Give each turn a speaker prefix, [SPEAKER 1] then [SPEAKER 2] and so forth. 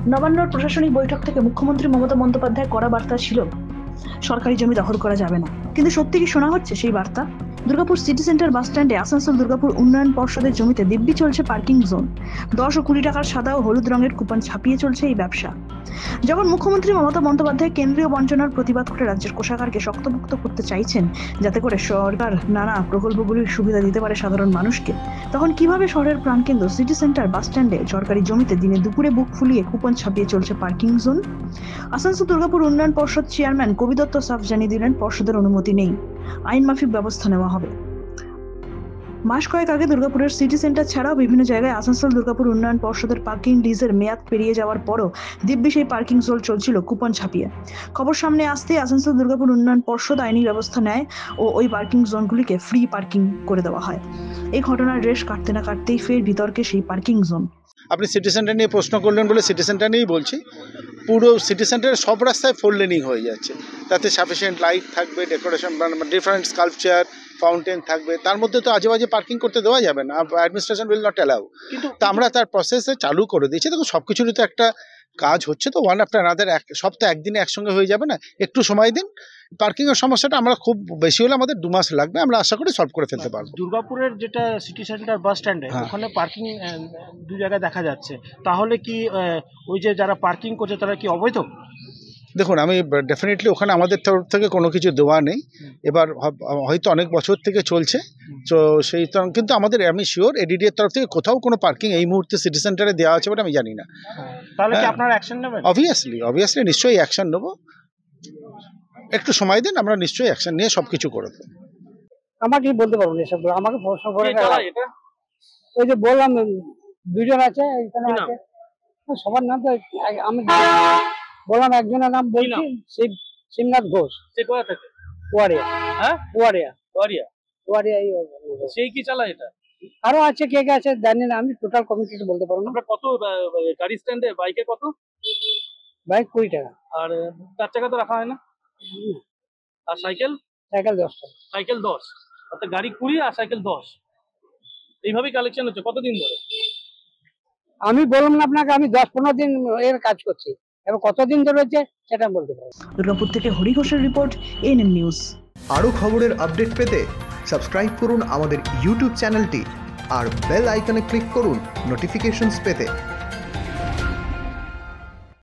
[SPEAKER 1] নবান্নর প্রশাসনিক বৈঠক থেকে মুখ্যমন্ত্রী মমতা বন্দ্যোপাধ্যায় করা বার্তা ছিল সরকারি জমি দখল করা যাবে না, কিন্তু সত্যি কি শোনা হচ্ছে সেই বার্তা? দুর্গাপুর সিটি সেন্টার বাস স্ট্যান্ডে আসানসোল দুর্গাপুর উন্নয়ন পর্ষদের জমিতে দিব্যি চলছে পার্কিং জোন। 10 ও 20 টাকার সাদা ও হলুদ রঙের কুপন ছাপিয়ে চলছে এই ব্যবসা। যখন মুখ্যমন্ত্রী মমতা বন্দ্যোপাধ্যায় কেন্দ্রীয় বঞ্চনার প্রতিবাদ করে রাজ্যের কোষাগারকে শক্তপোক্ত করতে চাইছেন যাতে করে সরকার নানা প্রকল্পগুলির সুবিধা দিতে পারে সাধারণ মানুষকে, তখন কিভাবে শহরের প্রাণকেন্দ্র সিটি সেন্টার বাস স্ট্যান্ডে সরকারি জমিতে দিনে দুপুরে বুক ফুলিয়ে কুপন ছাপিয়ে চলছে পার্কিং জোন? আসানসোল দুর্গাপুর উন্নয়ন পর্ষদ চেয়ারম্যান কবি দত্ত সাফ জানিয়ে দিলেন পর্ষদের অনুমতি নেই, আইন মাফিক ব্যবস্থা নেওয়া হবে। মাস কয়েক আগে দুর্গাপুরের সিটি সেন্টার ছাড়াও বিভিন্ন জায়গায় আসানসোল দুর্গাপুর উন্নয়ন পর্ষদের পার্কিং লিজের মেয়াদ পেরিয়ে যাওয়ার পরও দিব্যি সেই পার্কিং জোন চলছিল কুপন ছাপিয়ে। খবর সামনে আসতে আসানসোল দুর্গাপুর উন্নয়ন পর্ষদ আইনি ব্যবস্থা নেয় ও ওই পার্কিং জোনগুলিকে ফ্রি পার্কিং করে দেওয়া হয়। এই ঘটনার রেশ কাটতে না কাটতেই ফের বিতর্কে সেই পার্কিং জোন।
[SPEAKER 2] আপনি সিটি সেন্টার নিয়ে প্রশ্ন করলেন বলে সিটি সেন্টার নিয়েই বলছি। পুরো সিটি সেন্টারের সব রাস্তায় 4 লেনিং হয়ে যাচ্ছে, তাতে সাফিসিয়েন্ট লাইট থাকবে, ডেকোরেশন ডিফারেন্ট স্কাল্পচার, ফাউন্টেন থাকবে, তার মধ্যে তো আজে বাজে পার্কিং করতে দেওয়া যাবে না, অ্যাডমিনিস্ট্রেশন উইল নট অ্যালাউ। কিন্তু আমরা তার প্রসেসে চালু করে দিয়েছি। দেখুন, সব কিছুরই তো একটা কাজ হচ্ছে, তো ওয়ান আফটার আনাদার সব তো একদিনে একসঙ্গে হয়ে যাবে না, একটু সময় দিন। পার্কিংয়ের সমস্যাটা আমরা খুব বেশি হলে আমাদের 2 মাস লাগবে, আমরা আশা করি সলভ করে ফেলতে পারবো।
[SPEAKER 3] দুর্গাপুরের যেটা সিটি সেন্টার বাস স্ট্যান্ডে ওখানে পার্কিং 2 জায়গায় দেখা যাচ্ছে, তাহলে কি ওই যে যারা পার্কিং করছে তারা কি অবৈধ?
[SPEAKER 2] দেখুন, আমি ডেফিনেটলি ওখানে আমাদের তরফ থেকে কোনো কিছু দেওয়া নেই। এবার হয়তো অনেক বছর থেকে চলছে, তো সেই কিন্তু আমাদের আমি শিওর এডিডি এর তরফ থেকে কোথাও কোনো পার্কিং এই মুহূর্তে সিটি সেন্টারে দেওয়া আছে বলে আমি জানি না।
[SPEAKER 3] তাহলে কি আপনারা অ্যাকশন নেবেন?
[SPEAKER 2] অবভিয়াসলি নিশ্চয়ই অ্যাকশন নেবো। একটু সময় দিন, আমরা নিশ্চয়ই অ্যাকশন নিয়ে সব কিছু করে দেবো।
[SPEAKER 4] আমাকে বলতে পারবো না এসব, আমাকে প্রশ্ন করে ওই যে বললাম 2 জন আছে এখানে আছে, সবার নাম তো আমি বললাম, একজনের নাম বলছি শিবনাথ ঘোষ।
[SPEAKER 3] সে কোথা থেকে?
[SPEAKER 4] ওয়ারিয়া।
[SPEAKER 3] হ্যাঁ,
[SPEAKER 4] ওয়ারিয়া।
[SPEAKER 3] ওয়ারিয়া সেই কি চালায় এটা?
[SPEAKER 4] আরো আছে, কে কে আছে জানি না, আমি টোটাল কমিটি বলতে পারবো না।
[SPEAKER 3] আপনার কত গাড়ি স্ট্যান্ডে বাইকে কত?
[SPEAKER 4] বাইক 20 টাকা।
[SPEAKER 3] আর 4 চাকা তো রাখা হয় না? আর সাইকেল?
[SPEAKER 4] সাইকেল 10 টাকা।
[SPEAKER 3] সাইকেল 10, অর্থাৎ গাড়ি 20 আর সাইকেল 10, এইভাবেই কালেকশন হচ্ছে। কতদিন ধরে?
[SPEAKER 4] আমি বললাম না আপনাকে, আমি 10-15 দিন এর কাজ করছি, এবার কতদিন ধরে হচ্ছে সেটা বলতে পারবো।
[SPEAKER 1] দুর্গাপুর থেকে হরি ঘোষের রিপোর্ট, এএনএম নিউজ।
[SPEAKER 5] আরও খবরের আপডেট পেতে সাবস্ক্রাইব করুন আমাদের ইউটিউব চ্যানেলটি আর বেল আইকনে ক্লিক করুন নোটিফিকেশনস পেতে।